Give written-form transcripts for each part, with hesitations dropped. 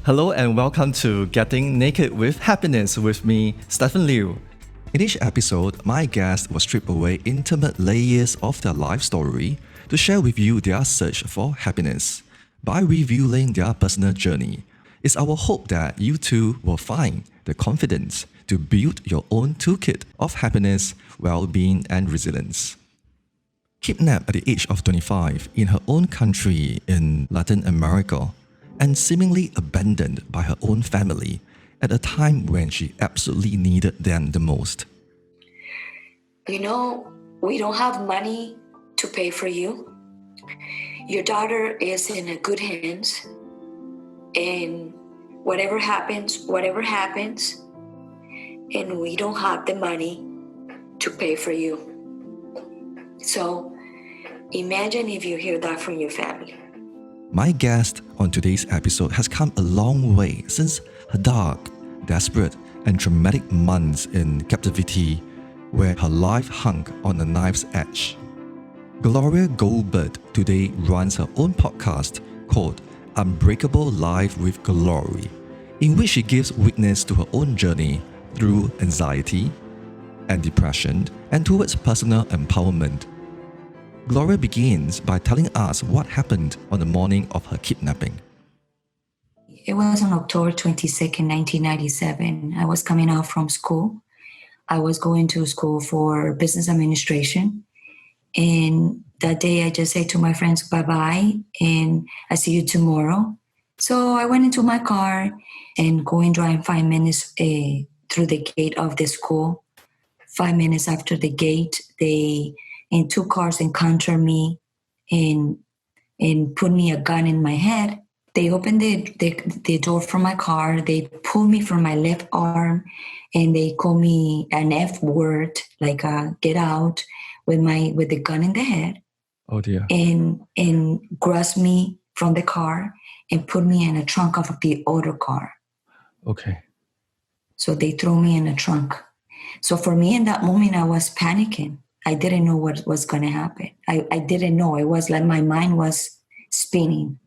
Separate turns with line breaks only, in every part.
Hello and welcome to Getting Naked with Happiness with me, Stephen Liu. In each episode, my guests will strip away intimate layers of their life story to share with you their search for happiness. By revealing their personal journey, it's our hope that you too will find the confidence to build your own toolkit of happiness, well-being, and resilience. Kidnapped at the age of 25 in her own country in Latin America, and seemingly abandoned by her own family at a time when she absolutely needed them the most.
We don't have money to pay for you. Your daughter is in good hands, and whatever happens, and we don't have the money to pay for you. So imagine if you hear that from your family.
My guest on today's episode has come a long way since her dark, desperate, and traumatic months in captivity where her life hung on a knife's edge. Gloria Goldberg today runs her own podcast called Unbreakable Life with Glory, in which she gives witness to her own journey through anxiety and depression and towards personal empowerment. Gloria begins by telling us what happened on the morning of her kidnapping.
It was on October 22nd, 1997. I was coming out from school. I was going to school for business administration. And that day I just said to my friends, bye-bye, and I see you tomorrow. So I went into my car and going drive 5 minutes through the gate of the school. 5 minutes after the gate, and two cars encountered me and put me a gun in my head. They opened the door from my car. They pulled me from my left arm and they called me an F word, like get out, with the gun in the head.
Oh dear.
And grasped me from the car and put me in the trunk of the other car.
Okay.
So they threw me in the trunk. So for me in that moment, I was panicking. I didn't know what was going to happen. I didn't know. It was like my mind was spinning.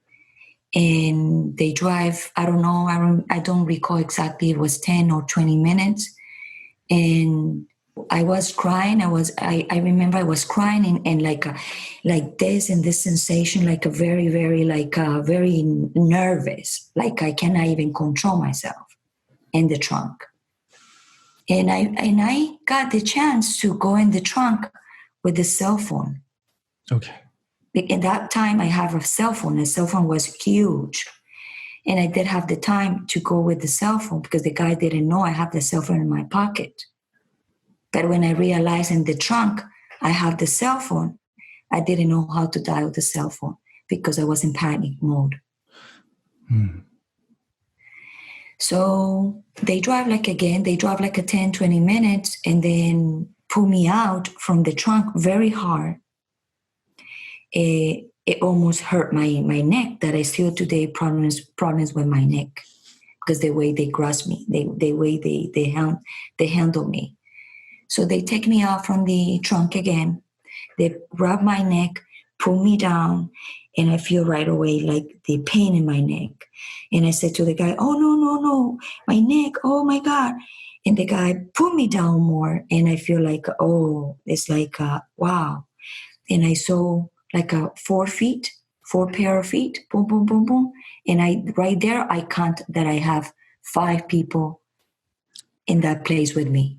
And they drive, I don't know, I don't recall exactly. It was 10 or 20 minutes. And I was crying. I remember I was crying and like this and this sensation, like a very, very, very nervous, like I cannot even control myself in the trunk. And I got the chance to go in the trunk with the cell phone.
Okay.
In that time, I have a cell phone. The cell phone was huge. And I did have the time to go with the cell phone because the guy didn't know I have the cell phone in my pocket. But when I realized in the trunk, I have the cell phone, I didn't know how to dial the cell phone because I was in panic mode. So they drive like a 10, 20 minutes and then pull me out from the trunk very hard. It almost hurt my neck that I still today problems with my neck because the way they grasp me, the way they handle me. So they take me out from the trunk again. They grab my neck, pull me down, and I feel right away like the pain in my neck. And I said to the guy, oh, no, my neck, oh my God. And the guy pulled me down more and I feel like, oh, it's like, wow. And I saw like 4 pair of feet, boom, boom, boom, boom. And right there, I count that I have 5 people in that place with me.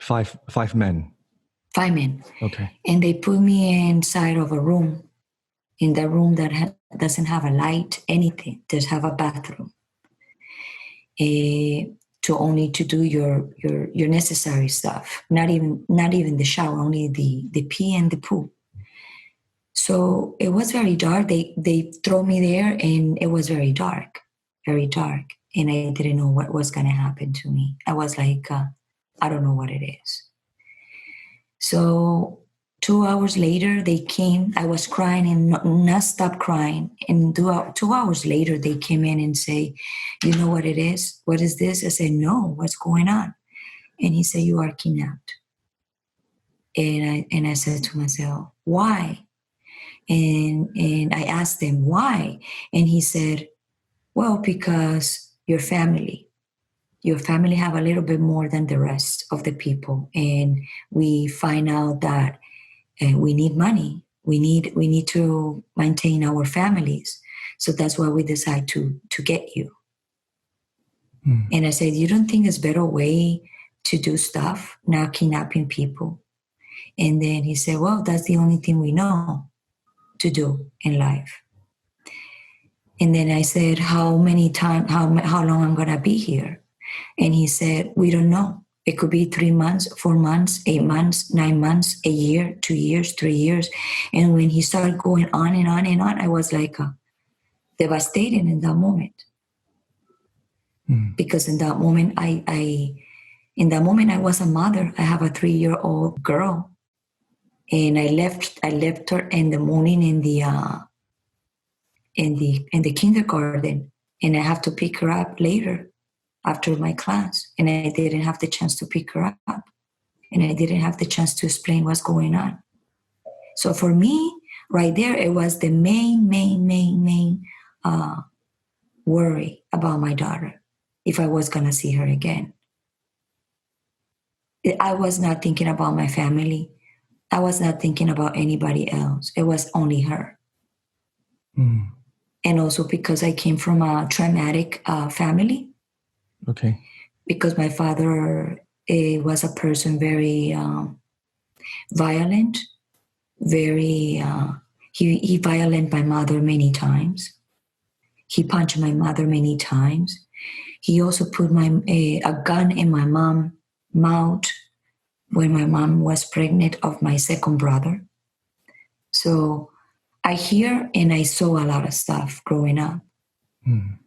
Five men.
5 men.
Okay.
And they put me inside of a room, in the room that doesn't have a light, anything, just have a bathroom. To do your necessary stuff, not even the shower, only the pee and the poo. So it was very dark. They throw me there and it was very dark. And I didn't know what was going to happen to me. I was like, I don't know what it is. So 2 hours later, they came. I was crying and not stop crying. And 2 hours later, they came in and say, you know what it is? What is this? I said, no, what's going on? And he said, you are kidnapped. And I said to myself, why? And I asked him why. And he said, well, because your family. Your family have a little bit more than the rest of the people. And we find out that we need money. We need to maintain our families. So that's why we decide to get you. And I said, you don't think there's a better way to do stuff, not kidnapping people? And then he said, well, that's the only thing we know to do in life. And then I said, how long I'm going to be here? And he said, we don't know. It could be 3 months, 4 months, 8 months, 9 months, a year, 2 years, 3 years. And when he started going on and on and on, I was like devastated in that moment. Because in that moment, I was a mother. I have a 3-year-old girl, and I left her in the morning in the kindergarten, and I have to pick her up later after my class, and I didn't have the chance to pick her up, and I didn't have the chance to explain what's going on. So for me, right there, it was the main worry about my daughter, if I was going to see her again. I was not thinking about my family. I was not thinking about anybody else. It was only her. And also because I came from a traumatic family.
Okay.
Because my father was a person very violent, he violent my mother many times. He punched my mother many times. He also put a gun in my mom's mouth when my mom was pregnant of my second brother. So I hear and I saw a lot of stuff growing up.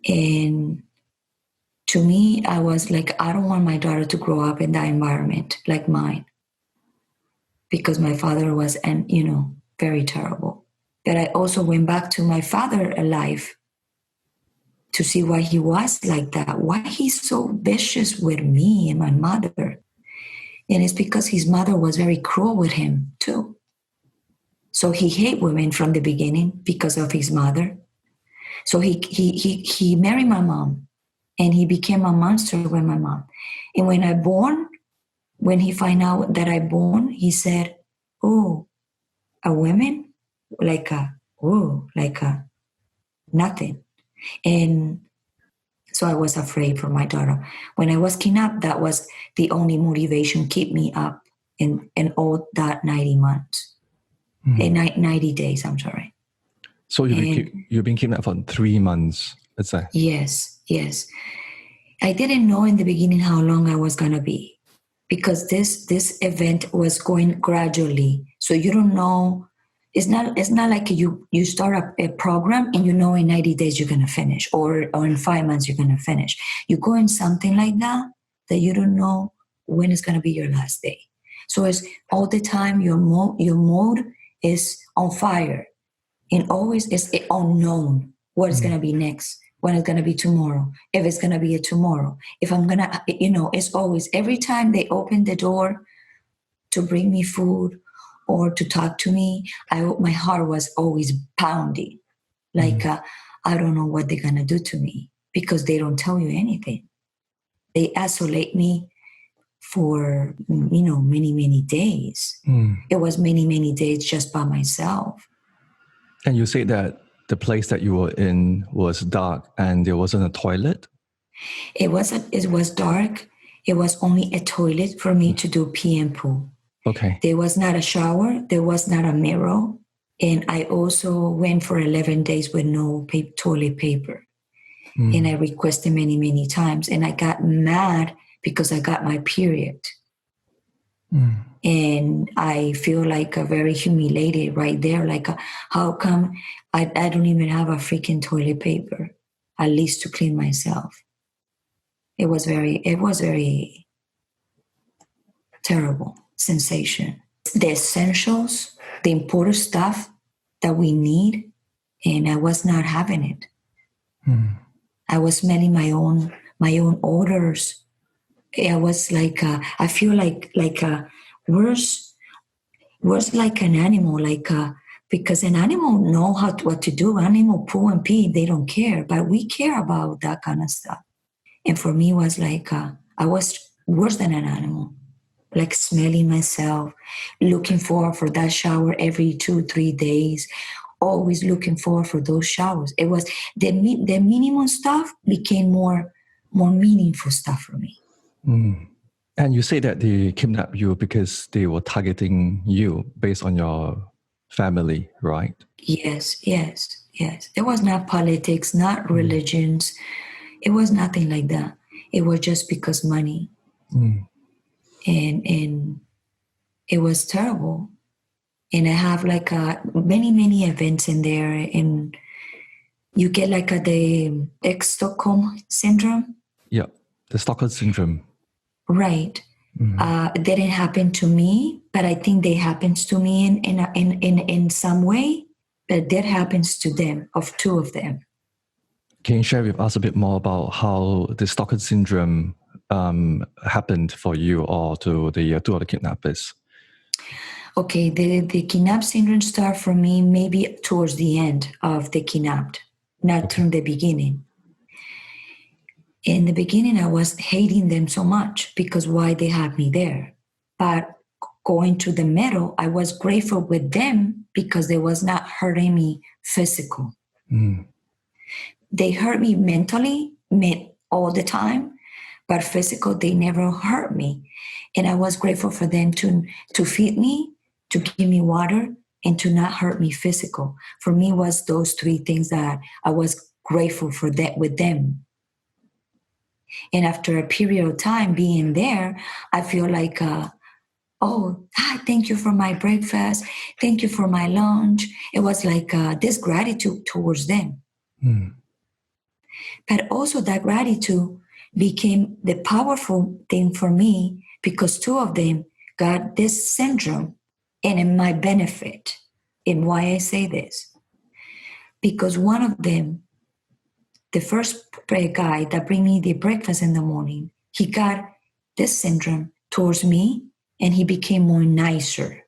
And to me, I was like, I don't want my daughter to grow up in that environment like mine, because my father was, very terrible. But I also went back to my father's life to see why he was like that, why he's so vicious with me and my mother. And it's because his mother was very cruel with him too. So he hated women from the beginning because of his mother. So he married my mom, and he became a monster with my mom. And when he found out that I born, he said, oh, a woman? Like nothing. And so I was afraid for my daughter. When I was kidnapped, that was the only motivation keep me up in all that 90 months. 90 days, I'm sorry.
So you've been kidnapped for 3 months, let's say?
Yes. I didn't know in the beginning how long I was going to be, because this event was going gradually. So you don't know. It's not like you start a program and you know in 90 days you're going to finish, or in 5 months you're going to finish. You go in something like that you don't know when it's going to be your last day. So it's all the time your mode is on fire, and always it's unknown what is going to be next, when it's going to be tomorrow, if it's going to be a tomorrow, if I'm going to, it's always, every time they open the door to bring me food or to talk to me, my heart was always pounding. Like, I don't know what they're going to do to me, because they don't tell you anything. They isolate me for, many days. It was many days just by myself.
And you say that the place that you were in was dark and there wasn't a toilet?
It was dark. It was only a toilet for me to do pee and poo.
Okay.
There was not a shower. There was not a mirror. And I also went for 11 days with no toilet paper. And I requested many times. And I got mad because I got my period. And I feel like very humiliated right there. Like, how come I don't even have a freaking toilet paper, at least to clean myself? It was very terrible sensation. The essentials, the important stuff that we need, and I was not having it. I was smelling my own odors. I was like, I feel like worse like an animal, because an animal know what to do. Animal poo and pee, they don't care, but we care about that kind of stuff. And for me, it was like I was worse than an animal, like smelling myself, looking for that shower every 2-3 days, always looking for those showers. It was the minimum stuff became more meaningful stuff for me.
And you say that they kidnapped you because they were targeting you based on your family, right?
Yes. It was not politics, not religions. It was nothing like that. It was just because money. And it was terrible. And I have like many events in there, and you get like the Stockholm syndrome.
Yeah, the Stockholm syndrome.
Right. It didn't happen to me, but I think they happens to me in some way. But that happens to them, of two of them.
Can you share with us a bit more about how the Stockholm syndrome happened for you or to the two other kidnappers?
Okay, the kidnap syndrome started for me maybe towards the end of the kidnapped, not from the beginning. In the beginning, I was hating them so much because why they had me there. But going to the middle, I was grateful with them because they was not hurting me physical. They hurt me mentally all the time, but physical, they never hurt me. And I was grateful for them to feed me, to give me water, and to not hurt me physical. For me, was those three things that I was grateful for that with them. And after a period of time being there, I feel like, thank you for my breakfast. Thank you for my lunch. It was like this gratitude towards them. But also that gratitude became the powerful thing for me because two of them got this syndrome and in my benefit. And why I say this? Because one of them, the first guy that bring me the breakfast in the morning, he got this syndrome towards me and he became more nicer.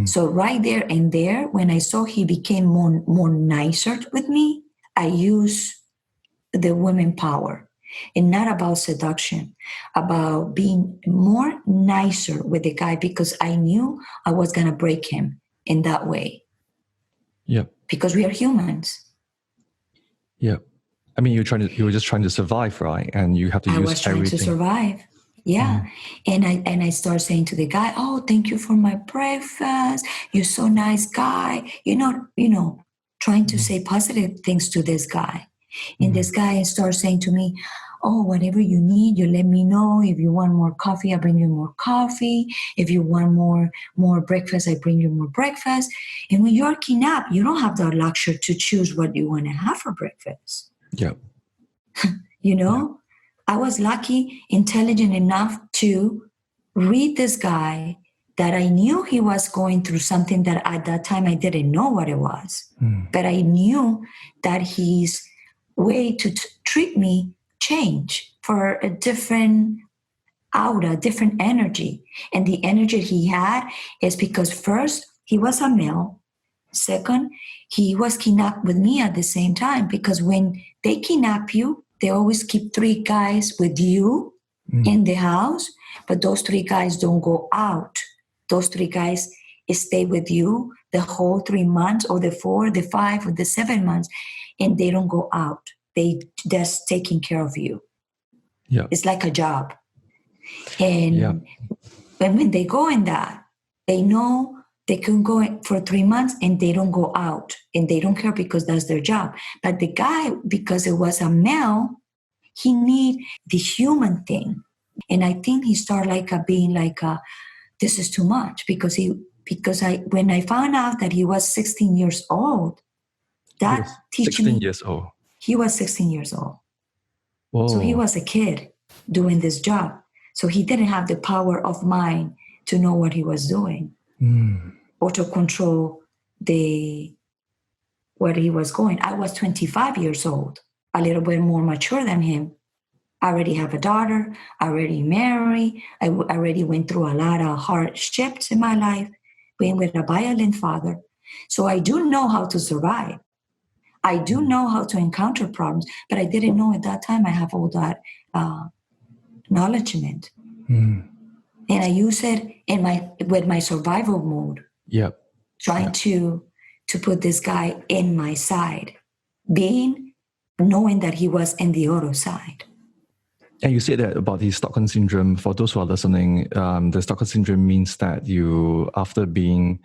So right there and there, when I saw he became more nicer with me, I used the women power. And not about seduction, about being more nicer with the guy because I knew I was going to break him in that way.
Yeah.
Because we are humans.
Yeah. I mean, you were just trying to survive, right? And you have to use everything. I was trying
to survive. Yeah. And I started saying to the guy, oh, thank you for my breakfast. You're so nice guy. Trying to say positive things to this guy. And this guy started saying to me, oh, whatever you need, you let me know. If you want more coffee, I bring you more coffee. If you want more breakfast, I bring you more breakfast. And when you're kidnapped, you don't have the luxury to choose what you want to have for breakfast.
Yeah.
I was lucky, intelligent enough to read this guy that I knew he was going through something that at that time I didn't know what it was. But I knew that his way to treat me changed for a different aura, different energy. And the energy he had is because first, he was a male. Second, he was kidnapped with me at the same time because when they kidnap you, they always keep 3 guys with you in the house, but those 3 guys don't go out. Those 3 guys stay with you the whole 3 months or the 4, the 5, or the 7 months, and they don't go out. They just taking care of you.
Yeah.
It's like a job. And when they go in that, they know they can go for 3 months and they don't go out and they don't care because that's their job. But the guy, because it was a male, he need the human thing. And I think he started being this is too much because when I found out that he was 16 years old, that teach
16
me
years old.
He was 16 years old.
Whoa.
So he was a kid doing this job. So he didn't have the power of mind to know what he was doing or to control where he was going. I was 25 years old, a little bit more mature than him. I already have a daughter, already married. I already went through a lot of hardships in my life, being with a violent father. So I do know how to survive. I do know how to encounter problems, but I didn't know at that time I have all that acknowledgement. And I use it with my survival mode.
Yep.
Trying to put this guy in my side, knowing that he was in the other side.
And you said that about the Stockholm Syndrome. For those who are listening, the Stockholm Syndrome means that you, after being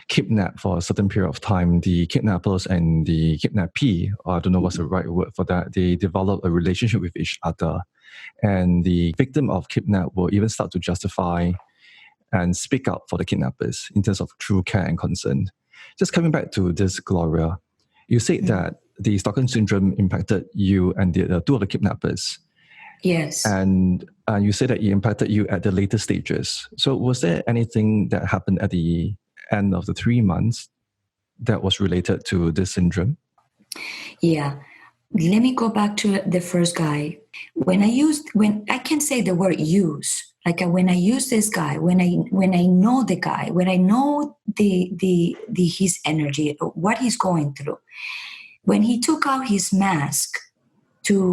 kidnapped for a certain period of time, the kidnappers and the kidnappee, or I don't know what's the right word for that, they develop a relationship with each other. And the victim of kidnap will even start to justify and speak up for the kidnappers in terms of true care and concern. Just coming back to this, Gloria, you said that the Stockholm Syndrome impacted you and the two of the kidnappers.
Yes.
And you said that it impacted you at the later stages. So was there anything that happened at the end of the 3 months that was related to this syndrome?
Yeah. Let me go back to the first guy. When I can say the word use, like when I use this guy, when I know the guy, when I know his energy, what he's going through, when he took out his mask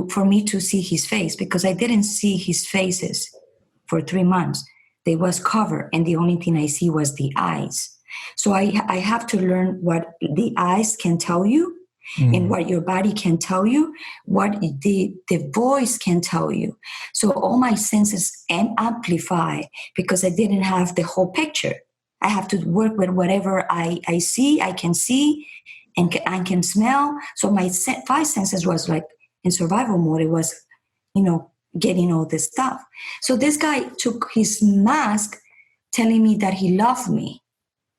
for me to see his face, because I didn't see his faces for 3 months. They was covered, and the only thing I see was the eyes. So I have to learn what the eyes can tell you, and what your body can tell you, what the voice can tell you. So all my senses amplify because I didn't have the whole picture. I have to work with whatever I see, I can see, and I can smell. So my 5 senses was like in survival mode. It was, getting all this stuff. So this guy took his mask telling me that he loved me.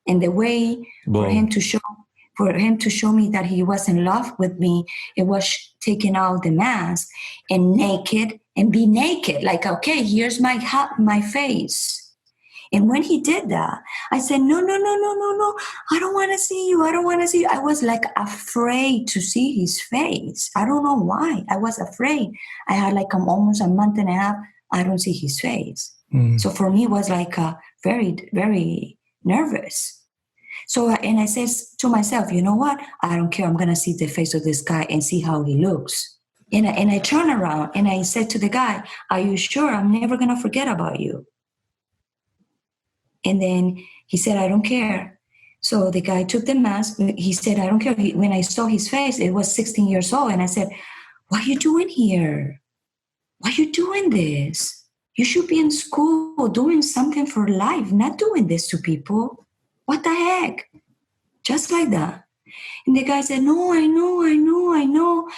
And the way for him to show me that he was in love with me, it was taking out the mask and be naked. Like, okay, here's my face. And when he did that, I said, no. I don't want to see you. I was like afraid to see his face. I don't know why. I was afraid. I had like almost a month and a half. I don't see his face. So for me, it was like very, very nervous. So, and I said to myself, you know what? I don't care. I'm going to see the face of this guy and see how he looks. And I turned around and I said to the guy, are you sure? I'm never going to forget about you. And then he said, I don't care. So the guy took the mask. He said, I don't care. When I saw his face, it was 16 years old. And I said, what are you doing here? Why are you doing this? You should be in school doing something for life, not doing this to people. What the heck? Just like that. And the guy said, no, I know.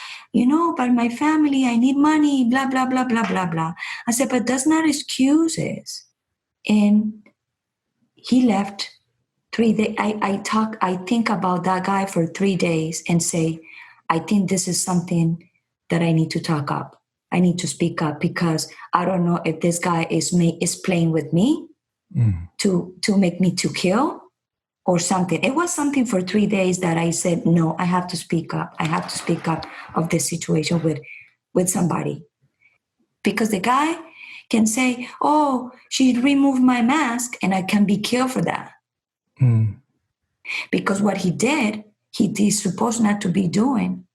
But my family, I need money, blah, blah, blah, blah, blah, blah. I said, but that's not excuses. And he left 3 days. I think about that guy for 3 days and say, I think this is something that I need to talk up. I need to speak up because I don't know if this guy is playing with me to make me to kill or something. It was something for 3 days that I said, no, I have to speak up. I have to speak up of this situation with somebody. Because the guy can say, oh, she removed my mask and I can be killed for that. Because what he did, he's supposed not to be doing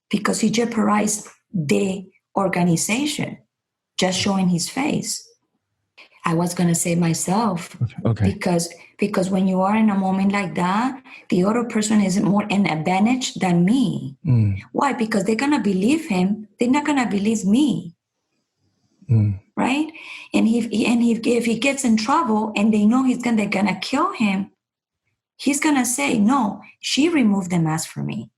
because he jeopardized the organization just showing his face. I was going to say myself, because when you are in a moment like that, the other person is more an advantage than me. Why? Because they're going to believe him. They're not going to believe me. Right? And if he gets in trouble and they know they're going to kill him, he's going to say, no, she removed the mask for me.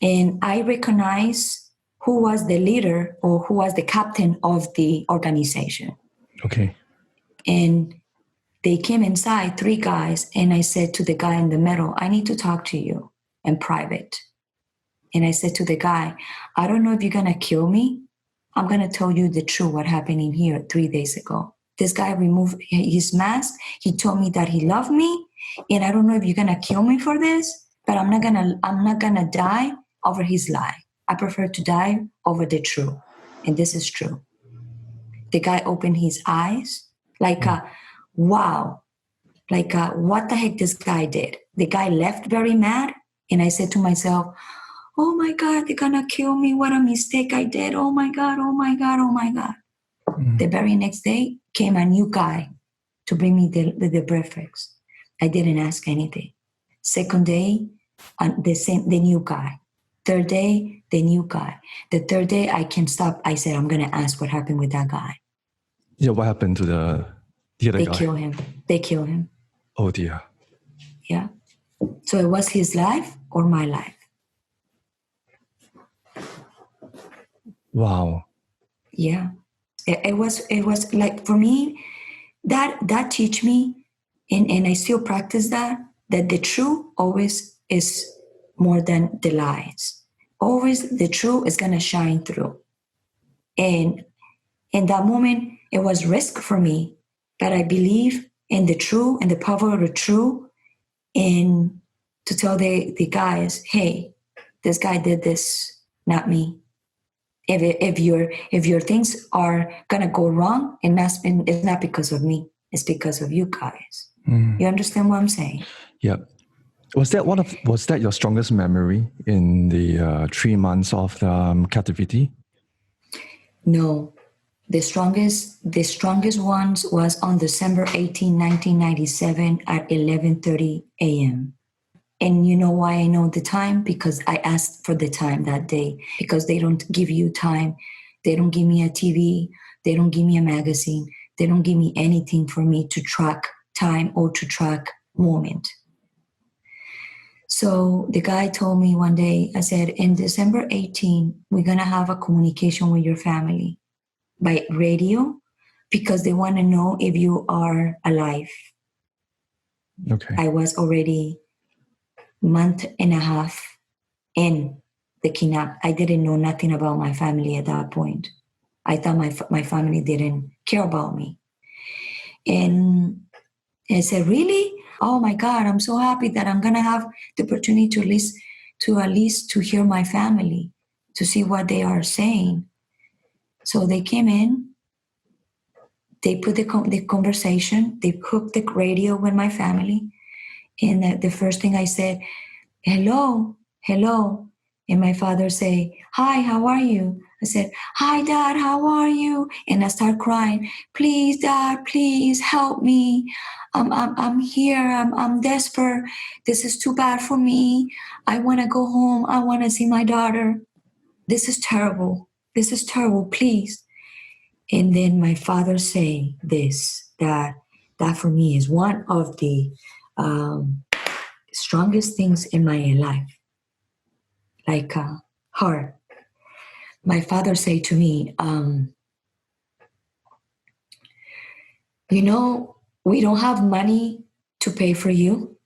And I recognize who was the leader or who was the captain of the organization. Okay. And they came inside, 3 guys, and I said to the guy in the middle, I need to talk to you in private. And I said to the guy, I don't know if you're going to kill me. I'm going to tell you the truth, what happened in here 3 days ago. This guy removed his mask. He told me that he loved me. And I don't know if you're going to kill me for this, but I'm not going to die over his lie. I prefer to die over the truth. And this is true. The guy opened his eyes like, wow, like what the heck this guy did. The guy left very mad And I said to myself, oh my God, they're gonna kill me. What a mistake I did. Oh my God, oh my God, oh my God. The very next day came a new guy to bring me the breakfast. I didn't ask anything. Second day, the new guy. Third day, the new guy. The third day, I can't stop. I said, I'm going to ask what happened with that guy.
Yeah, what happened to the other
They
guy?
They kill him.
Oh dear.
Yeah. So it was his life or my life.
Wow.
Yeah. It was like, for me, that teach me, and I still practice that the truth always is more than the lies. Always the truth is going to shine through. And in that moment, it was risk for me, but I believe in the truth and the power of the truth, and to tell the guys, hey, this guy did this, not me. If your things are gonna go wrong, and it's not because of me, it's because of you guys. You understand what I'm saying?
Yeah. Was that your strongest memory in the 3 months of the captivity?
No. The strongest ones was on December 18, 1997 at 11:30 a.m. And you know why I know the time? Because I asked for the time that day, because they don't give you time. They don't give me a TV. They don't give me a magazine. They don't give me anything for me to track time or to track moment. So the guy told me one day, I said, in December 18, we're going to have a communication with your family by radio, because they want to know if you are alive.
Okay.
I was already month and a half in the kidnap. I didn't know nothing about my family at that point. I thought my family didn't care about me. And I said, really? Oh my God, I'm so happy that I'm going to have the opportunity to at least to hear my family, to see what they are saying. So they came in, they put the conversation, they hooked the radio with my family. And the first thing I said, hello, hello. And my father say, hi, how are you? I said, hi, Dad, how are you? And I start crying, please, Dad, please help me. I'm here, I'm desperate. This is too bad for me. I want to go home. I want to see my daughter. This is terrible. This is terrible, please. And then my father say this, that for me is one of the strongest things in my life, like heart. My father say to me, you know, we don't have money to pay for you.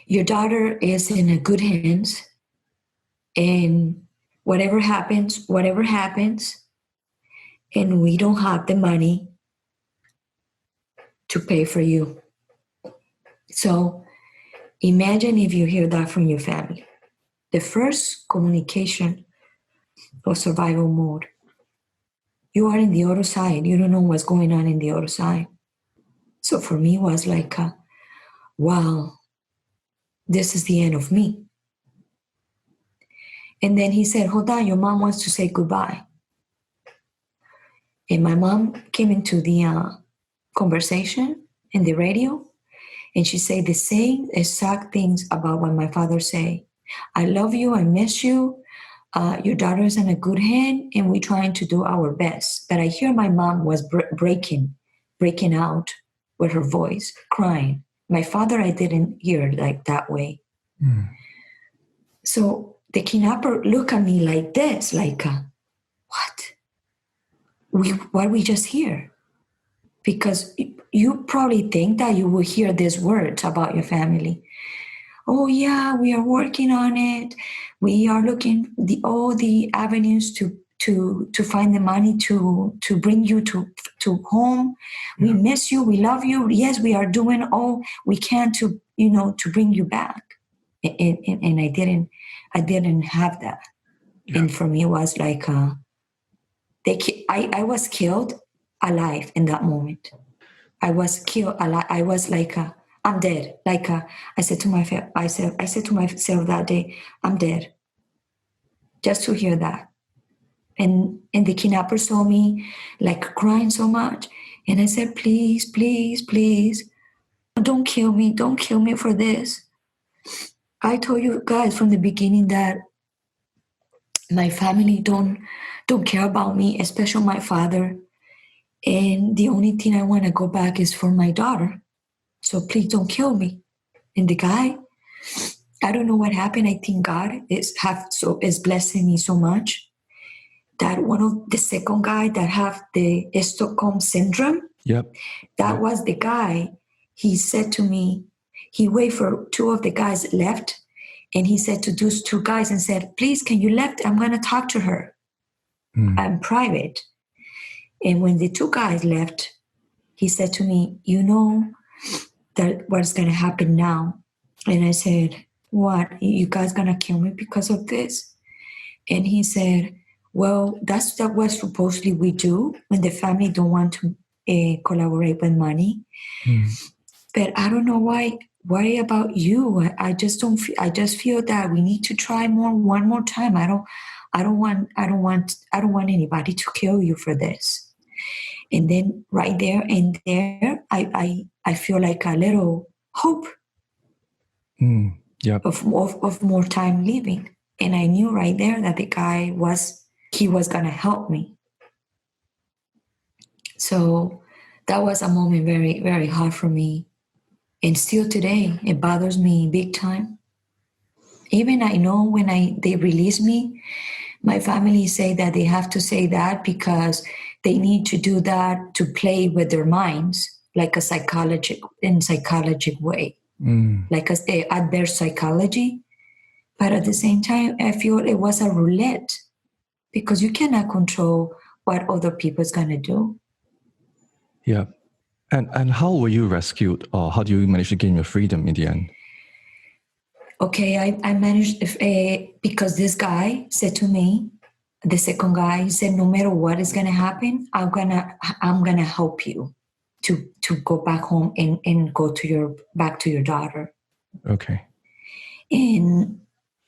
Your daughter is in a good hands, and whatever happens, and we don't have the money to pay for you. So imagine if you hear that from your family. The first communication of survival mode. You are in the other side. You don't know what's going on in the other side. So for me, it was like, wow, this is the end of me. And then he said, hold on, your mom wants to say goodbye. And my mom came into the conversation in the radio, and she said the same exact things about what my father said. I love you, I miss you. Your daughter's in a good hand, and we're trying to do our best. But I hear my mom was breaking out with her voice, crying. My father, I didn't hear like that way. So the kidnapper looked at me like this, like, what? What we just hear? Because you probably think that you will hear these words about your family. Oh yeah, we are working on it. We are looking all the avenues to find the money to bring you to home. We miss you. We love you. Yes, we are doing all we can to bring you back. And I didn't have that. Yeah. And for me, it was like I was killed alive in that moment. I was killed alive. I was like I'm dead. Like I said to myself that day, I'm dead. Just to hear that. And the kidnapper saw me like crying so much. And I said, please, please, please, don't kill me. Don't kill me for this. I told you guys from the beginning that my family don't care about me, especially my father. And the only thing I want to go back is for my daughter. So please don't kill me. And the guy, I don't know what happened. I think God is blessing me so much that one of the second guy that have the Stockholm syndrome, that was the guy. He said to me, he waited for two of the guys left, and he said to those two guys and said, please, can you left? I'm going to talk to her. I'm private. And when the two guys left, he said to me, you know that what's going to happen now? And I said, what? You guys going to kill me because of this? And he said, well, that's what supposedly we do when the family don't want to collaborate with money. But I don't know why. Worry about you. I just don't. I just feel that we need to try one more time. I don't want anybody to kill you for this. And then right there and there, I feel like a little hope of more time living. And I knew right there that the guy was gonna help me. So that was a moment very, very hard for me. And still today, it bothers me big time. Even I know when they release me, my family say that they have to say that because they need to do that to play with their minds, like a psychologic way, like a adverse psychology. But at the same time, I feel it was a roulette because you cannot control what other people's gonna do.
Yeah. And how were you rescued, or how do you manage to gain your freedom in the end?
Okay, I managed because this guy said to me, the second guy, he said, no matter what is gonna happen, I'm gonna help you to go back home and go back to your daughter.
Okay.
And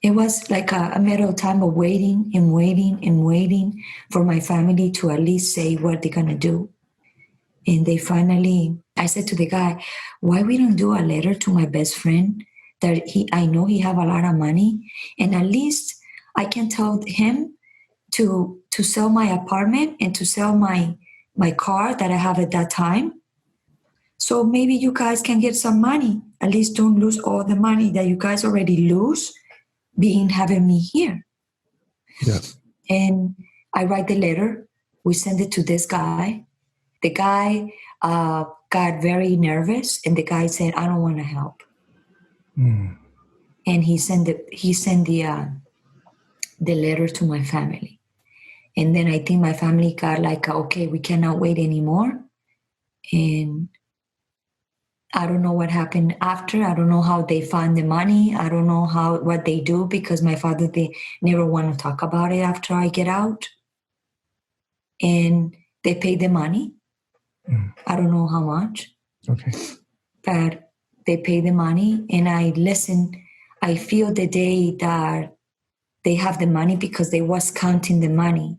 it was like a matter of time of waiting and waiting and waiting for my family to at least say what they're gonna do. And they finally, I said to the guy, why we don't do a letter to my best friend that I know he have a lot of money, and at least I can tell him to sell my apartment and to sell my car that I have at that time. So maybe you guys can get some money. At least don't lose all the money that you guys already lose having me here.
Yeah.
And I write the letter. We send it to this guy. The guy got very nervous, and the guy said, I don't want to help. And he sent the letter to my family. And then I think my family got like, okay, we cannot wait anymore. And I don't know what happened after. I don't know how they found the money. I don't know what they do, because my father, they never want to talk about it after I get out. And they pay the money. I don't know how much.
Okay.
But they pay the money, and I listen. I feel the day that they have the money because they was counting the money.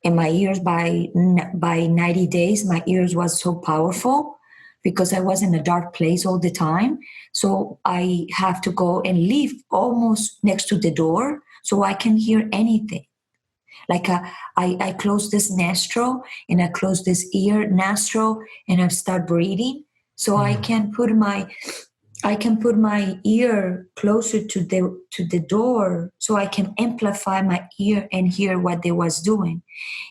And my ears, by 90 days, my ears was so powerful because I was in a dark place all the time. So I have to go and leave almost next to the door so I can hear anything. Like I close this nostril and I close this ear nostril and I start breathing. So I can put my ear closer to the door so I can amplify my ear and hear what they was doing.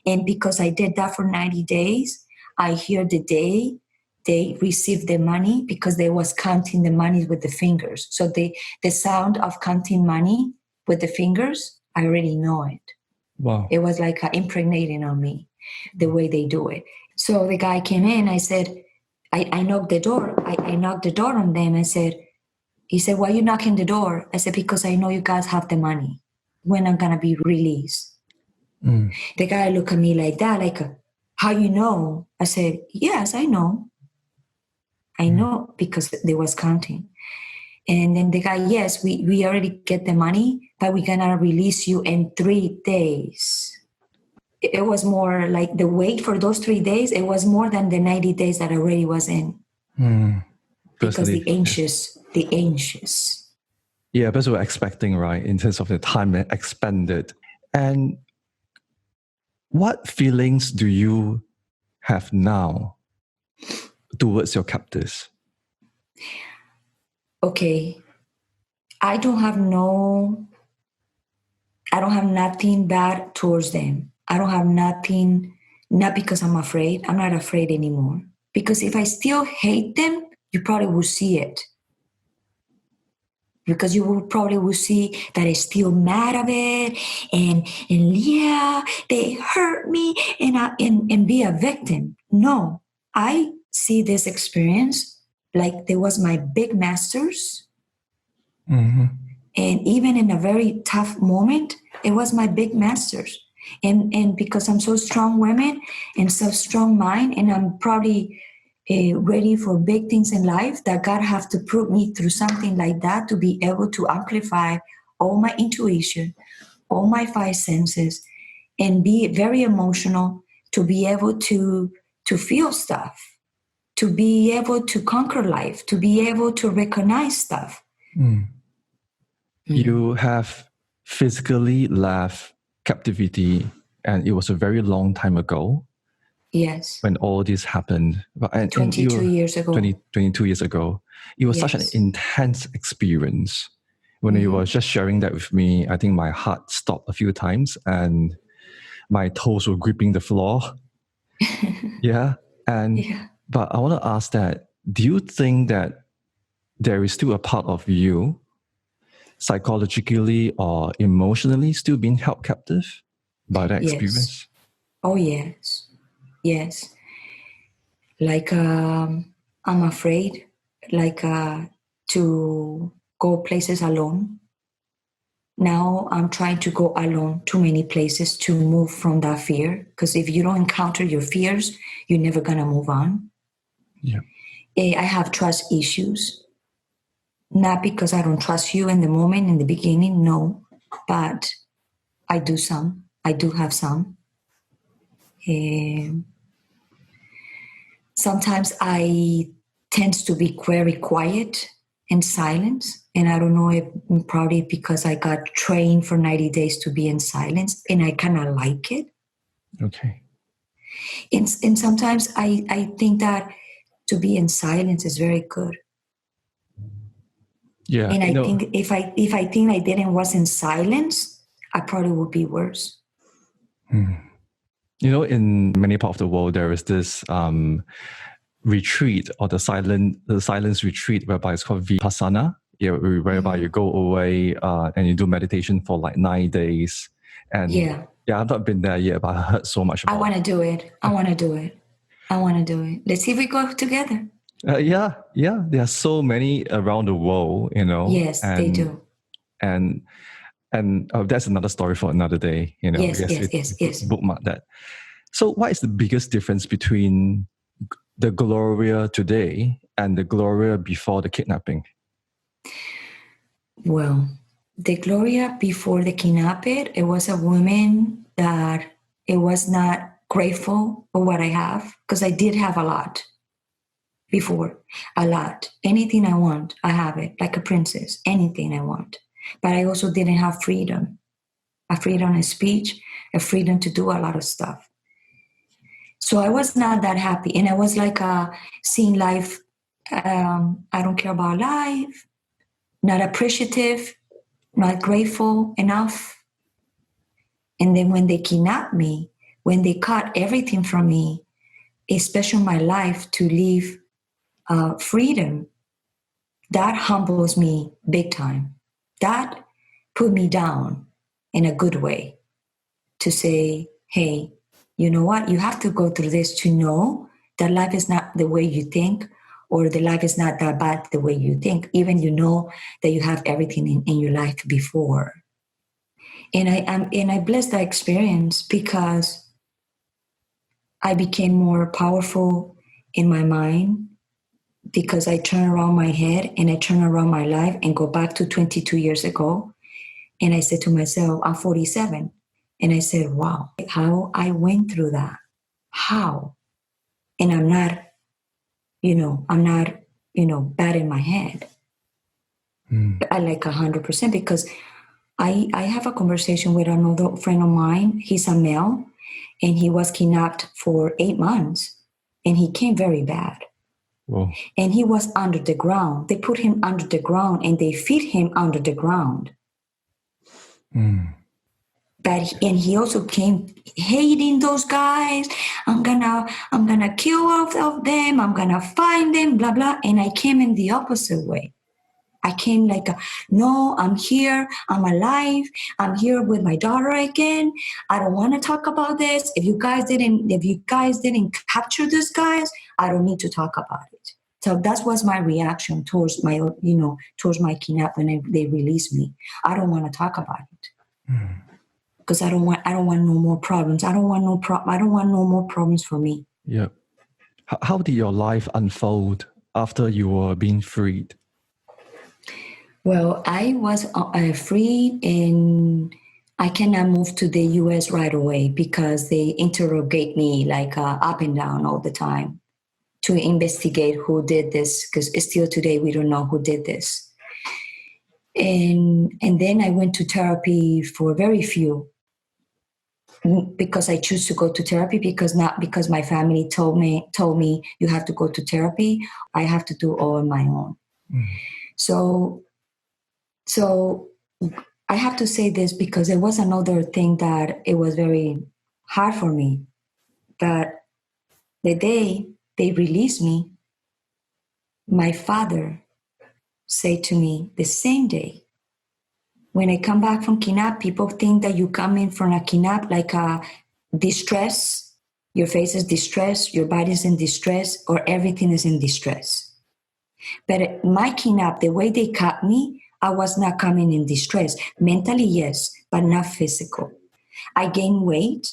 And because I did that for 90 days, I hear the day they received the money, because they was counting the money with the fingers. So the sound of counting money with the fingers, I already know it.
Wow.
It was like impregnating on me, the way they do it. So the guy came in, I said, I knocked the door. I knocked the door on them. He said, why are you knocking the door? I said, because I know you guys have the money. When I'm going to be released. The guy looked at me like that, like, how you know? I said, yes, I know. I know because they was counting. And then the guy, yes, we already get the money, but we're going to release you in 3 days. It was more like the wait for those 3 days. It was more than the 90 days that I already was in. Because the anxious.
Yeah, because we're expecting, right, in terms of the time expended. And what feelings do you have now towards your captors?
Okay. I don't have nothing bad towards them. I don't have nothing, not because I'm afraid. I'm not afraid anymore. Because if I still hate them, you probably will see it. Because you will probably see that I'm still mad of it, and yeah, they hurt me, and be a victim. No, I see this experience like they was my big masters.
Mm-hmm.
And even in a very tough moment, it was my big masters. And because I'm so strong woman and so strong mind, and I'm probably ready for big things in life, that God have to put me through something like that to be able to amplify all my intuition, all my 5 senses, and be very emotional, to be able to feel stuff, to be able to conquer life, to be able to recognize stuff.
You have physically left captivity, and it was a very long time ago.
Yes.
When all this happened.
22 years ago.
22 years ago. It was such an intense experience. When you were just sharing that with me, I think my heart stopped a few times and my toes were gripping the floor. But I want to ask that, do you think that there is still a part of you, psychologically or emotionally, still being held captive by that experience?
Oh, yes. Yes. Like, I'm afraid, like, to go places alone. Now I'm trying to go alone to many places to move from that fear. Because if you don't encounter your fears, you're never going to move on.
Yeah.
I have trust issues. Not because I don't trust you in the moment, in the beginning, no. But I do some. I do have some. Sometimes I tend to be very quiet and silent. And I don't know if probably because I got trained for 90 days to be in silence, and I kind of like it.
Okay.
And sometimes I think that to be in silence is very good.
Yeah.
And I think if I think I didn't was in silence, I probably would be worse.
You know, in many parts of the world, there is this retreat, or the silence retreat, whereby it's called Vipassana, whereby you go away and you do meditation for like 9 days. And I've not been there yet, but I heard so much about it.
I want to do it. Let's see if we go together.
Yeah. There are so many around the world, you know.
Yes, they do.
And that's another story for another day, you know.
Yes.
Bookmark that. So what is the biggest difference between the Gloria today and the Gloria before the kidnapping?
Well, the Gloria before the kidnapping, it was a woman that it was not grateful for what I have, because I did have a lot before, a lot. Anything I want, I have it, like a princess, anything I want. But I also didn't have freedom, a freedom of speech, a freedom to do a lot of stuff. So I was not that happy. And I was like seeing life, I don't care about life, not appreciative, not grateful enough. And then when they kidnapped me, when they cut everything from me, especially my life, to leave freedom, that humbles me big time. That put me down in a good way, to say, hey, you know what? You have to go through this to know that life is not the way you think, or the life is not that bad the way you think, even you know that you have everything in your life before. And I blessed that experience, because I became more powerful in my mind, because I turn around my head and I turn around my life and go back to 22 years ago. And I said to myself, I'm 47. And I said, wow, how I went through that. How? And I'm not, bad in my head. I like 100% because I have a conversation with another friend of mine. He's a male and he was kidnapped for 8 months and he came very bad.
Whoa.
And he was under the ground. They put him under the ground and they feed him under the ground. And he also came hating those guys. I'm gonna kill all of them. I'm gonna find them, blah, blah. And I came in the opposite way. I came like, no, I'm here. I'm alive. I'm here with my daughter again. I don't want to talk about this. If you guys didn't capture these guys, I don't need to talk about it. So that was my reaction towards my kidnap when they released me. I don't want to talk about it because I don't want no more problems. I don't want no more problems for me.
Yeah. How did your life unfold after you were being freed?
Well, I was freed and I cannot move to the U.S. right away because they interrogate me like up and down all the time to investigate who did this, because still today we don't know who did this. And then I went to therapy for very few because I choose to go to therapy not because my family told me you have to go to therapy. I have to do all on my own. So I have to say this because there was another thing that it was very hard for me, that the day they released me, my father said to me the same day, when I come back from kidnap, people think that you come in from a kidnap like a distress, your face is distress, your body is in distress, or everything is in distress. But my kidnap, the way they cut me, I was not coming in distress. Mentally, yes, but not physical. I gained weight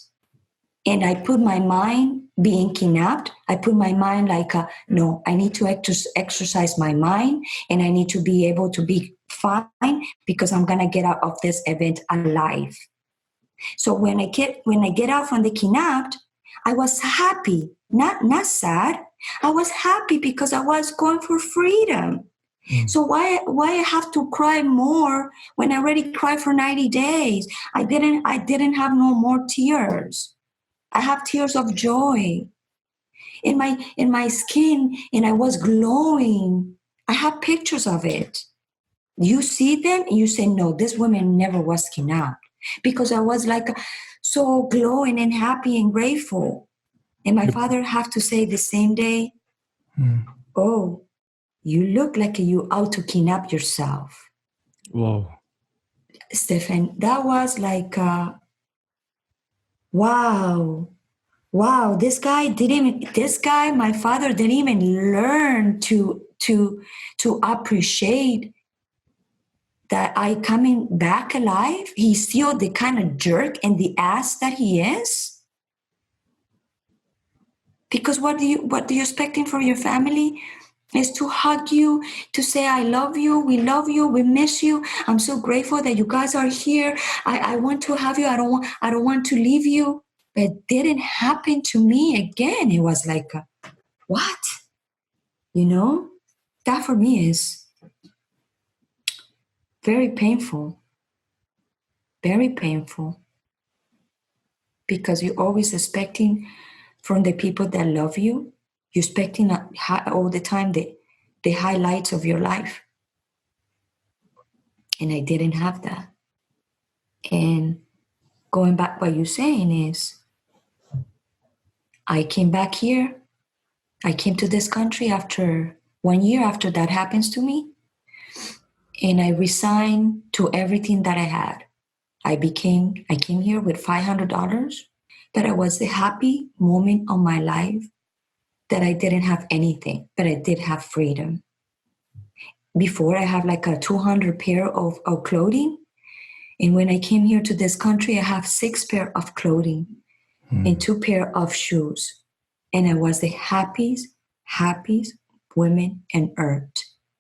and I put my mind being kidnapped. I put my mind like, no, I need to exercise my mind and I need to be able to be fine because I'm going to get out of this event alive. So when I get out from the kidnapped, I was happy, not sad. I was happy because I was going for freedom. So why I have to cry more when I already cried for 90 days? I didn't have no more tears. I have tears of joy in my skin, and I was glowing. I have pictures of it. You see them and you say, no, this woman never was kidnapped, because I was like so glowing and happy and grateful. And my father have to say the same day, oh, you look like you out to kidnap yourself.
Whoa.
Stephen, that was like, wow, this guy, my father didn't even learn to appreciate that I coming back alive. He's still the kind of jerk and the ass that he is. Because what do you expecting from your family? Is to hug you, to say, I love you, we miss you. I'm so grateful that you guys are here. I want to have you. I don't want to leave you. But it didn't happen to me again. It was like, what? That for me is very painful. Very painful. Because you're always expecting from the people that love you, you're expecting all the time the highlights of your life. And I didn't have that. And going back, what you're saying is, I came back here. I came to this country after 1 year after that happens to me. And I resigned to everything that I had. I came here with $500, but it was the happy moment of my life that I didn't have anything, but I did have freedom. Before, I have like a 200 pair of clothing. And when I came here to this country, I have 6 pair of clothing and 2 pair of shoes. And I was the happiest women on earth,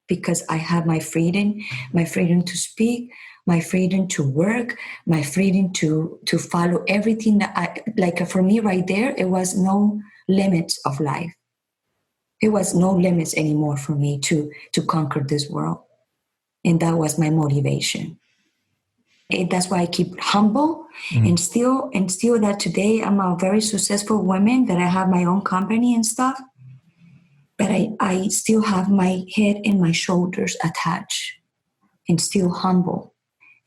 because I have my freedom to speak, my freedom to work, my freedom to follow everything that for me right there, it was no limits of life. It was no limits anymore for me to conquer this world. And that was my motivation. And that's why I keep humble and still that today I'm a very successful woman, that I have my own company and stuff. But I still have my head and my shoulders attached, and still humble,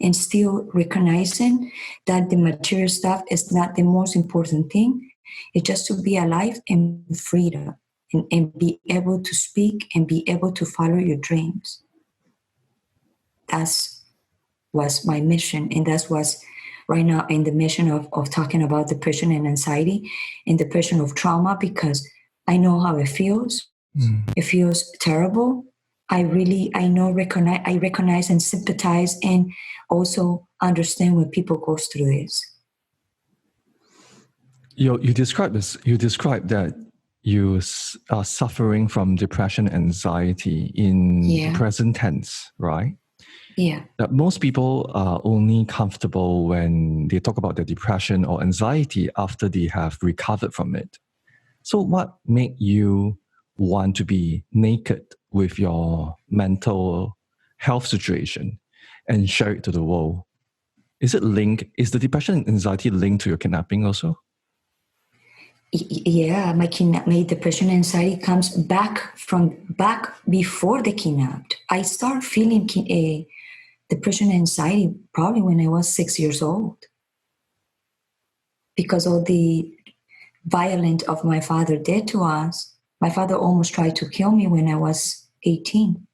and still recognizing that the material stuff is not the most important thing. It's just to be alive and freedom, and be able to speak and be able to follow your dreams. That's was my mission, and that was right now in the mission of talking about depression and anxiety and depression of trauma, because I know how it feels. It feels terrible. I recognize and sympathize, and also understand when people go through this.
You describe this. You describe that you are suffering from depression, anxiety in present tense, right?
Yeah.
That most people are only comfortable when they talk about their depression or anxiety after they have recovered from it. So what made you want to be naked with your mental health situation and share it to the world? Is the depression and anxiety linked to your kidnapping also?
Yeah, my depression and anxiety comes back before the kidnapped. I start feeling depression and anxiety probably when I was 6 years old, because of the violence of my father did to us. My father almost tried to kill me when I was 18.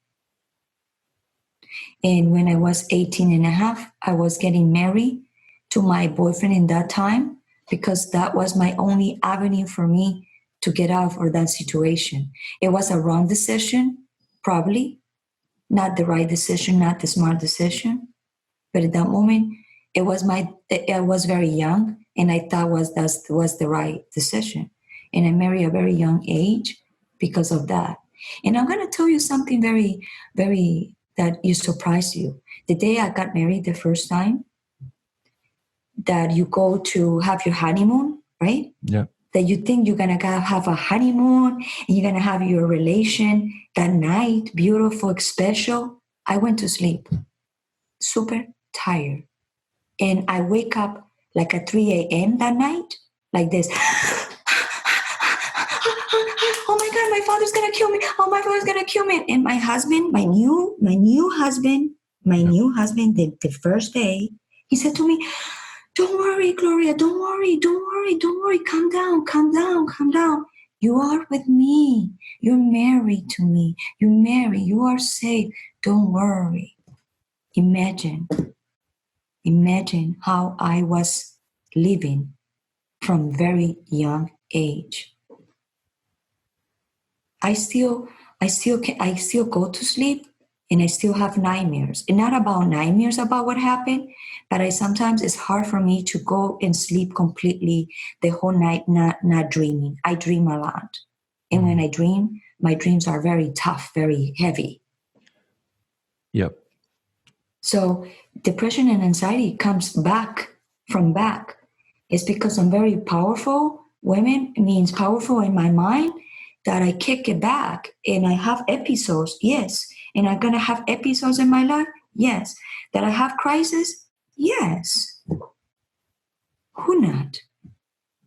And when I was 18 and a half, I was getting married to my boyfriend in that time, because that was my only avenue for me to get out of that situation. It was a wrong decision, probably. Not the right decision, not the smart decision. But at that moment, I was very young, and I thought that was the right decision. And I married at a very young age because of that. And I'm going to tell you something very, very, that you surprise you. The day I got married the first time, that you go to have your honeymoon, right?
Yeah.
That you think you're going to have a honeymoon and you're going to have your relation that night, beautiful, special. I went to sleep, super tired. And I wake up like at 3 a.m. that night, like this. Oh my God, my father's going to kill me. Oh, my father's going to kill me. And my husband, my new husband, the first day, he said to me, "Don't worry, Gloria, don't worry. Calm down. You are with me. You're married to me. You are safe. Don't worry." Imagine how I was living from very young age. I still go to sleep, and I still have nightmares. And not about nightmares about what happened, but sometimes it's hard for me to go and sleep completely the whole night, not dreaming. I dream a lot. And when I dream, my dreams are very tough, very heavy.
Yep.
So depression and anxiety comes back. It's because I'm very powerful. Women means powerful in my mind, that I kick it back, and I have episodes, yes. And I'm going to have episodes in my life, yes. That I have crisis, yes. Who not?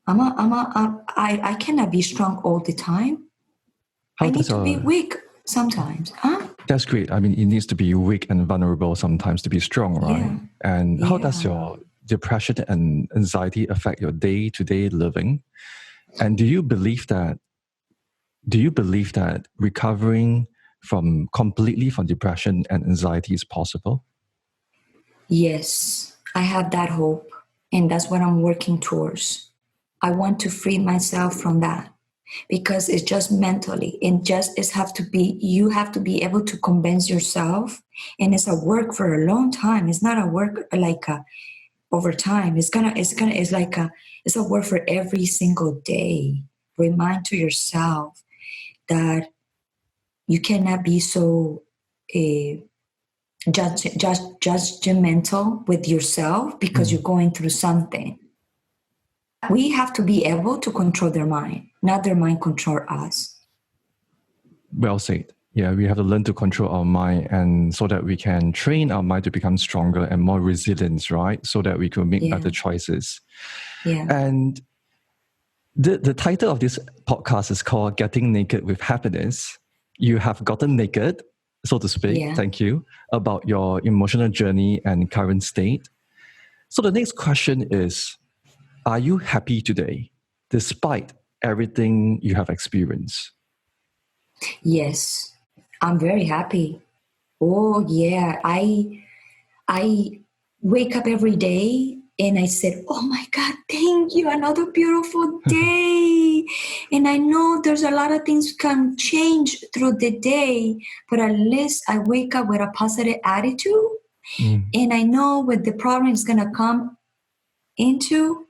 I cannot be strong all the time. I need to be weak sometimes.
That's great. I mean, it needs to be weak and vulnerable sometimes to be strong, right?
Yeah.
And how does your depression and anxiety affect your day-to-day living? And do you believe that recovering completely from depression and anxiety is possible?
Yes, I have that hope, and that's what I'm working towards. I want to free myself from that, because it's just mentally, and you have to be able to convince yourself, and it's a work for a long time. It's not a work over time. It's a work for every single day. Remind to yourself that you cannot be so judgmental with yourself because you're going through something. We have to be able to control their mind, not their mind control us.
Well said. Yeah, we have to learn to control our mind, and so that we can train our mind to become stronger and more resilient, right? So that we can make better choices.
Yeah.
And the title of this podcast is called Getting Naked with Happiness. You have gotten naked, so to speak, thank you, about your emotional journey and current state. So the next question is, are you happy today, despite everything you have experienced?
Yes, I'm very happy. Oh yeah, I wake up every day and I said, oh my God, thank you, another beautiful day. And I know there's a lot of things can change through the day, but at least I wake up with a positive attitude. And I know what the problem is going to come into,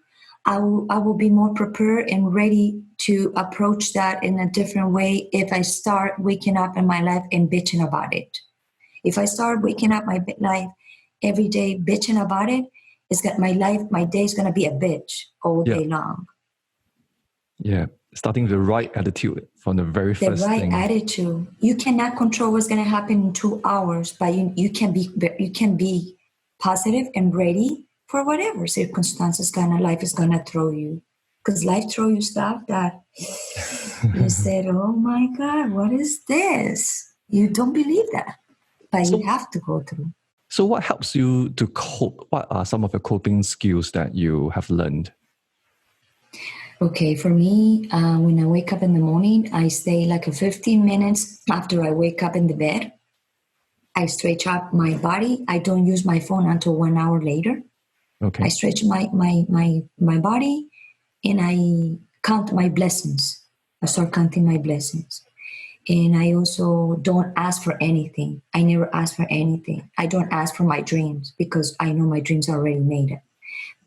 I will be more prepared and ready to approach that in a different way if I start waking up in my life and bitching about it. If I start waking up my life every day bitching about it, it's got my day is going to be a bitch all day long.
Yeah, starting with the right attitude from the very first thing.
The right attitude. You cannot control what's going to happen in 2 hours, but you can be positive and ready for whatever circumstances life is gonna throw you. Because life throw you stuff that you said, oh my God, what is this? You don't believe that, but you have to go through.
So what helps you to cope? What are some of the coping skills that you have learned?
Okay, for me, when I wake up in the morning, I stay like 15 minutes after I wake up in the bed. I stretch up my body. I don't use my phone until 1 hour later.
Okay.
I stretch my body and I count my blessings. I start counting my blessings. And I also don't ask for anything. I never ask for anything. I don't ask for my dreams because I know my dreams are already made.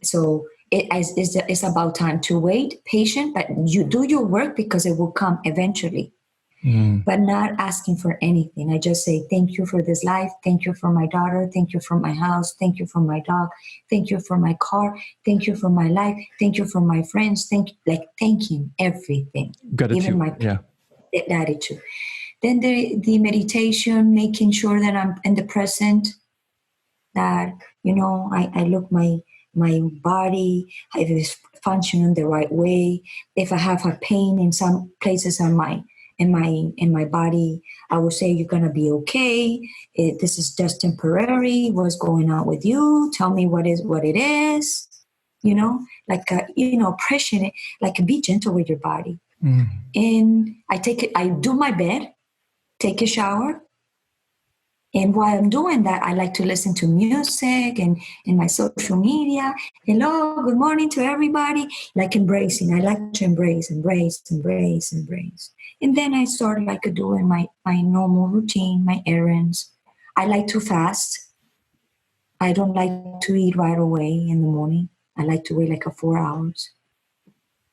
So it's about time to wait, patient, but you do your work because it will come eventually. But not asking for anything. I just say, thank you for this life. Thank you for my daughter. Thank you for my house. Thank you for my dog. Thank you for my car. Thank you for my life. Thank you for my friends. Thanking everything.
Gratitude.
Even my attitude. Then the meditation, making sure that I'm in the present, that, I look my body, if it's functioning the right way. If I have a pain in some places on in my body, I will say, you're going to be okay. This is just temporary. What's going on with you? Tell me what it is. Pressure, be gentle with your body. And I do my bed, take a shower. And while I'm doing that, I like to listen to music and in my social media. Hello, good morning to everybody. Embracing. I like to embrace. And then I start doing my normal routine, my errands. I like to fast. I don't like to eat right away in the morning. I like to wait 4 hours.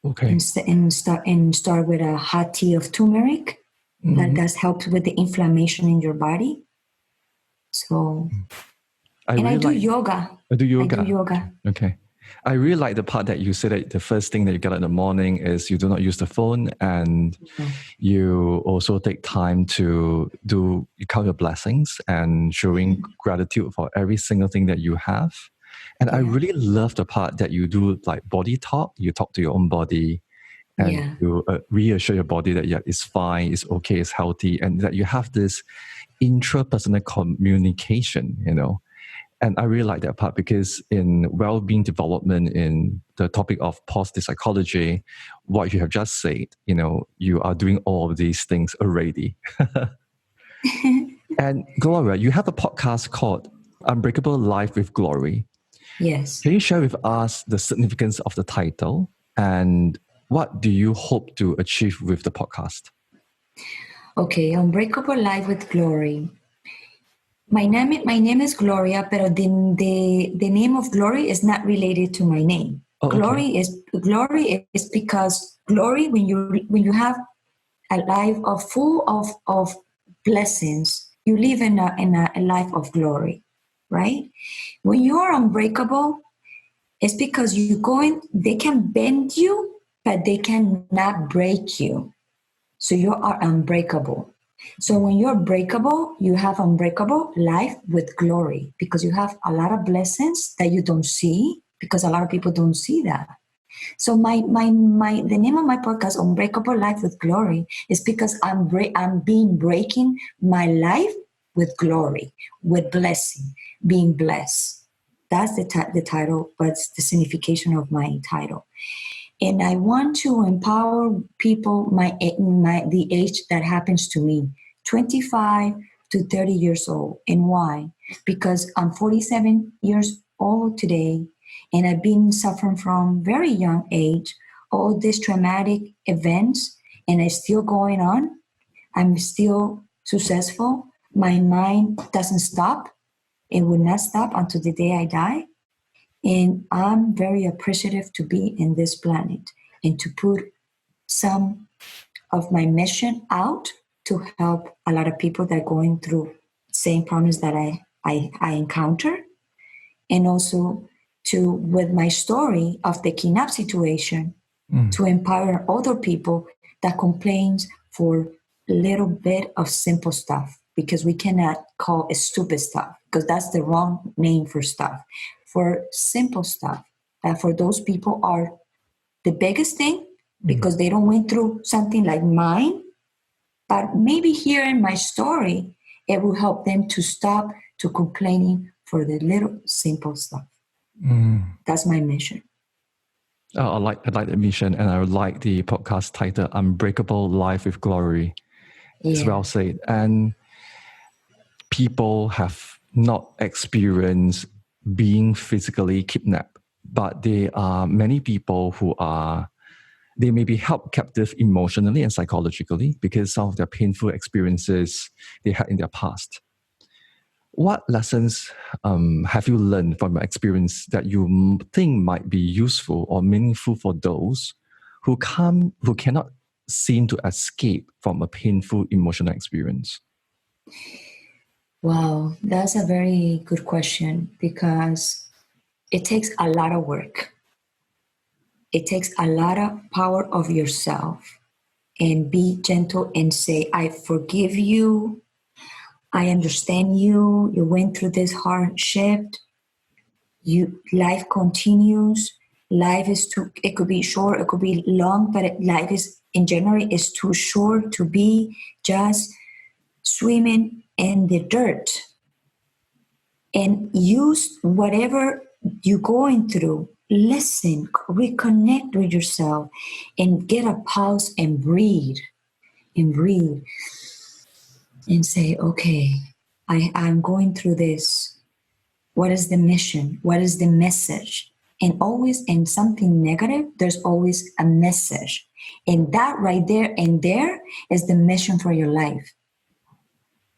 Okay.
And start with a hot tea of turmeric. That does help with the inflammation in your body. So, I do yoga.
I do yoga.
I do yoga.
Okay. I really like the part that you said that the first thing that you get in the morning is you do not use the phone, and you also take time to you count your blessings and showing gratitude for every single thing that you have. And I really love the part that you do body talk. You talk to your own body and you reassure your body that it's fine, it's okay, it's healthy, and that you have this intrapersonal communication, And I really like that part because in well-being development, in the topic of positive psychology, what you have just said, you are doing all of these things already. And Gloria, you have a podcast called Unbreakable Life with Glory.
Yes.
Can you share with us the significance of the title and what do you hope to achieve with the podcast?
Okay, Unbreakable Life with Glory. My name is Gloria, but the name of Glory is not related to my name.
Oh, okay.
Glory is because glory, when you have a life full of blessings, you live in a life of glory, right? When you're unbreakable, it's because they can bend you, but they cannot break you. So you are unbreakable. So when you're breakable, you have unbreakable life with glory because you have a lot of blessings that you don't see because a lot of people don't see that. So the name of my podcast, Unbreakable Life with Glory, is because I'm breaking my life with glory, with blessing, being blessed. That's the title, but it's the signification of my title. And I want to empower people the age that happens to me, 25 to 30 years old. And why? Because I'm 47 years old today, and I've been suffering from very young age, all these traumatic events, and it's still going on. I'm still successful. My mind doesn't stop. It will not stop until the day I die. And I'm very appreciative to be in this planet and to put some of my mission out to help a lot of people that are going through same problems that I encounter. And also with my story of the kidnap situation, to empower other people that complains for a little bit of simple stuff, because we cannot call it stupid stuff because that's the wrong name for stuff. For simple stuff that for those people are the biggest thing because they don't went through something like mine, but maybe hearing my story, it will help them to stop to complaining for the little simple stuff. That's my mission.
I like the mission, and I like the podcast title, Unbreakable Life with Glory. It's well said. And people have not experienced being physically kidnapped, but there are many people they may be held captive emotionally and psychologically because some of their painful experiences they had in their past. What lessons have you learned from your experience that you think might be useful or meaningful for those who cannot seem to escape from a painful emotional experience?
Wow, that's a very good question because it takes a lot of work. It takes a lot of power of yourself, and be gentle and say, I forgive you. I understand you. You went through this hardship. Life continues. Life is it could be short, it could be long, but life is in general is too short to be just swimming in the dirt. And use whatever you're going through. Listen, reconnect with yourself, and get a pause and breathe. And say, okay, I'm going through this. What is the mission? What is the message? And always in something negative, there's always a message. And that right there and there is the mission for your life.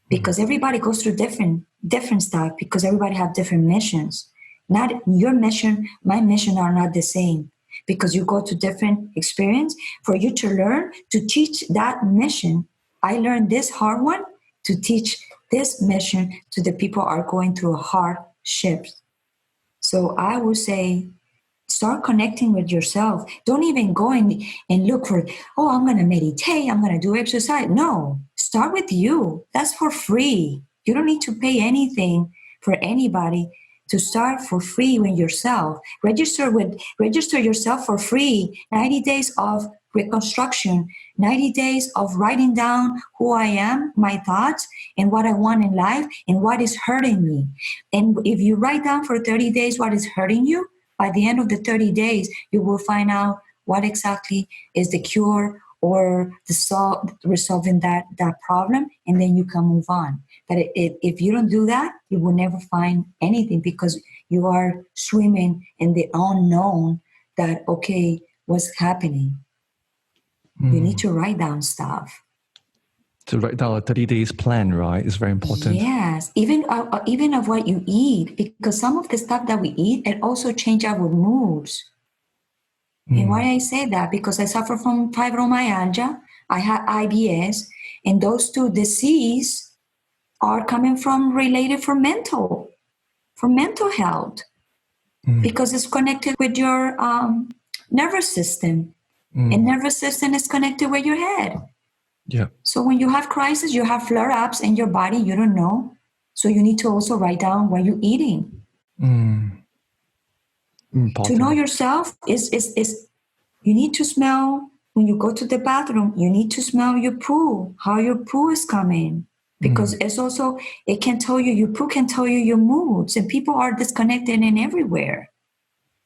Because everybody goes through different stuff because everybody have different missions. Not your mission, my mission are not the same because you go to different experience. For you to learn to teach that mission, I learned this hard one to teach this mission to the people who are going through a hardship. So I would say, start connecting with yourself. Don't even go and look for, I'm going to meditate, I'm going to do exercise. No, start with you. That's for free. You don't need to pay anything for anybody to start for free with yourself. Register yourself for free. 90 days of reconstruction, 90 days of writing down who I am, my thoughts, and what I want in life, and what is hurting me. And if you write down for 30 days what is hurting you, by the end of the 30 days, you will find out what exactly is the cure or resolving that problem, and then you can move on. But if you don't do that, you will never find anything because you are swimming in the unknown that, okay, what's happening? You need to write down stuff.
To write down a 30 days plan, right, is very important.
Yes, even of what you eat, because some of the stuff that we eat, it also change our moods. And why I say that? Because I suffer from fibromyalgia, I have IBS, And those two diseases are coming from related for mental health, because it's connected with your nervous system. And nervous system is connected with your head.
Yeah.
So when you have crisis, you have flare-ups in your body, you don't know. So you need to also write down what you're eating.
Important.
To know yourself is you need to smell, when you go to the bathroom, you need to smell your poo, how your poo is coming. Because it's also, it can tell you, your poo can tell you your moods, and people are disconnected and everywhere.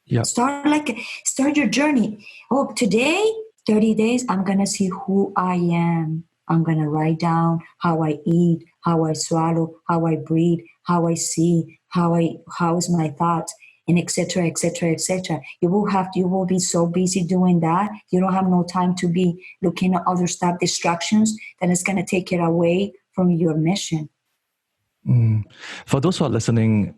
Yeah.
Start your journey. Oh, today, 30 days, I'm going to see who I am. I'm going to write down how I eat, how I swallow, how I breathe, how I see, how is my thoughts, and et cetera, et cetera, et cetera. You will be so busy doing that. You don't have no time to be looking at other stuff, distractions, that is going to take it away from your mission.
For those who are listening,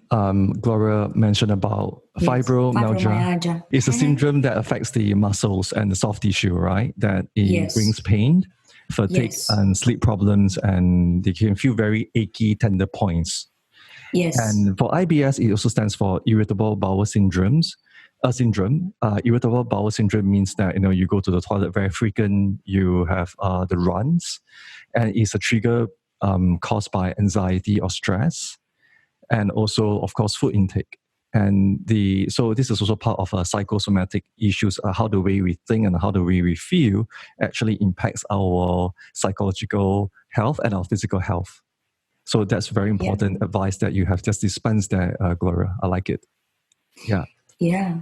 Gloria mentioned about fibromyalgia. It's a syndrome that affects the muscles and the soft tissue, right? That it brings pain, fatigue, and sleep problems, and they can feel very achy, tender points.
Yes.
And for IBS, it also stands for irritable bowel syndrome. Irritable bowel syndrome means that you go to the toilet very frequent. You have the runs, and it's a trigger caused by anxiety or stress, and also, of course, food intake. And so this is also part of psychosomatic issues. How the way we think and how the way we feel actually impacts our psychological health and our physical health. So that's very important advice that you have just dispensed there, Gloria. I like it. Yeah.
Yeah.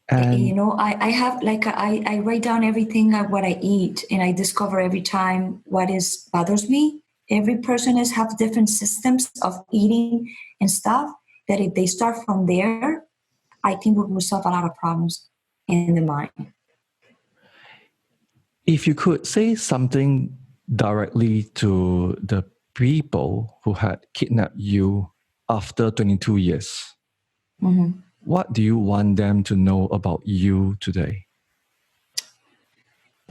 And I have I write down everything what I eat, and I discover every time what bothers me. Every person have different systems of eating and stuff, that if they start from there, I think we will solve a lot of problems in the mind.
If you could say something directly to the people who had kidnapped you after 22 years, what do you want them to know about you today?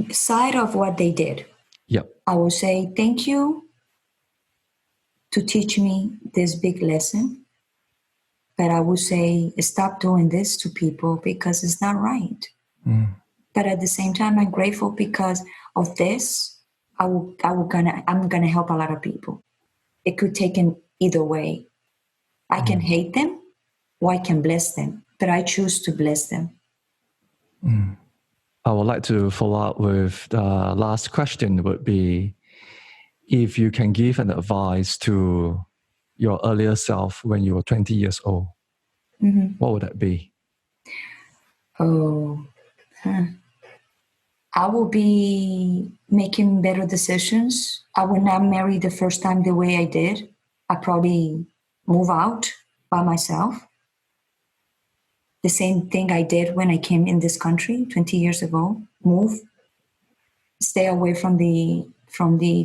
Aside of what they did, I will say thank you to teach me this big lesson. But I would say stop doing this to people, because it's not right. But at the same time, I'm grateful because of this. I'm gonna help a lot of people. It could take in either way. I can hate them, or I can bless them. But I choose to bless them.
I would like to follow up with the last question would be, if you can give an advice to your earlier self when you were 20 years old, what would that be?
I will be making better decisions. I would not marry the first time the way I did. I probably move out by myself. The same thing I did when I came in this country 20 years ago. Move, stay away from the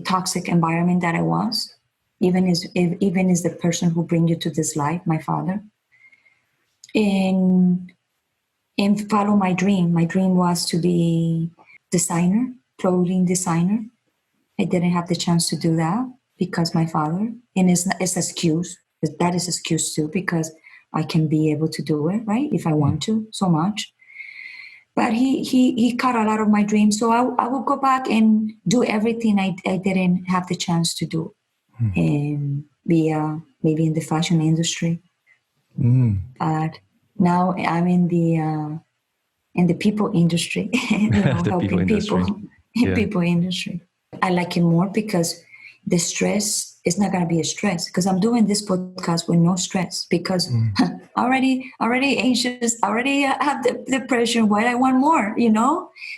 toxic environment that I was, even as the person who bring you to this life, my father. And follow my dream. My dream was to be clothing designer. I didn't have the chance to do that because my father, and it's excuse. That is excuse too, because I can be able to do it, right? If I want to, so much. But he cut a lot of my dreams. So I will go back and do everything I didn't have the chance to do. And be maybe in the fashion industry. But now I'm in the people industry, helping people industry. I like it more because the stress is not going to be a stress, because I'm doing this podcast with no stress, because already anxious, already have the depression. Why I want more,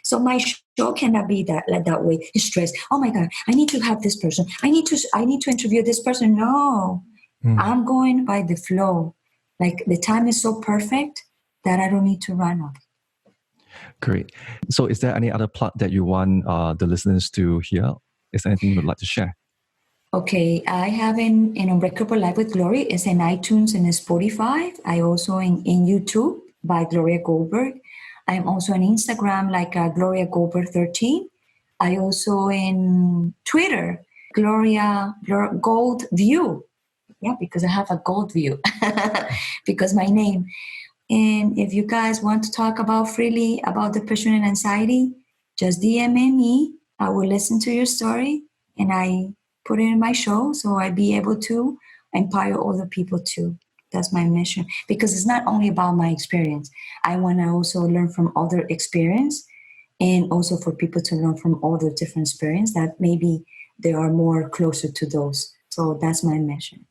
So my show cannot be that way. Stress. Oh my God, I need to have this person. I need to interview this person. No, I'm going by the flow. Like the time is so perfect that I don't need to run off.
Great. So is there any other plot that you want the listeners to hear? Is there anything you would like to share?
Okay, I have an Unbreakable Life with Gloria. It's in iTunes and in Spotify. I also in YouTube by Gloria Goldberg. I'm also on Instagram like Gloria Goldberg 13. I also in Twitter, Gloria Gold View. Yeah, because I have a gold view because my name. And if you guys want to talk freely about depression and anxiety, just DM me. I will listen to your story and I put it in my show so I'd be able to empower other people too. That's my mission, because it's not only about my experience. I want to also learn from other experience, and also for people to learn from all the different experience that maybe they are more closer to those. So that's my mission.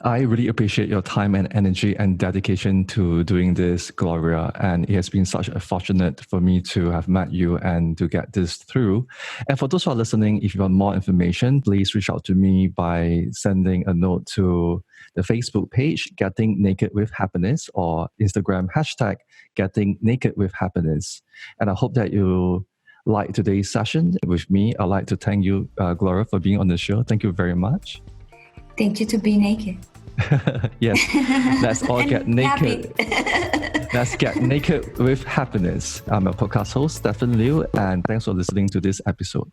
I really appreciate your time and energy and dedication to doing this, Gloria. And it has been such a fortunate for me to have met you and to get this through. And for those who are listening, if you want more information, please reach out to me by sending a note to the Facebook page, Getting Naked with Happiness, or Instagram hashtag Getting Naked with Happiness. And I hope that you like today's session with me. I'd like to thank you, Gloria, for being on the show. Thank you very much.
Thank you to be naked.
Yes, let's all get naked. Let's get naked with happiness. I'm a podcast host, Stephen Liu, and thanks for listening to this episode.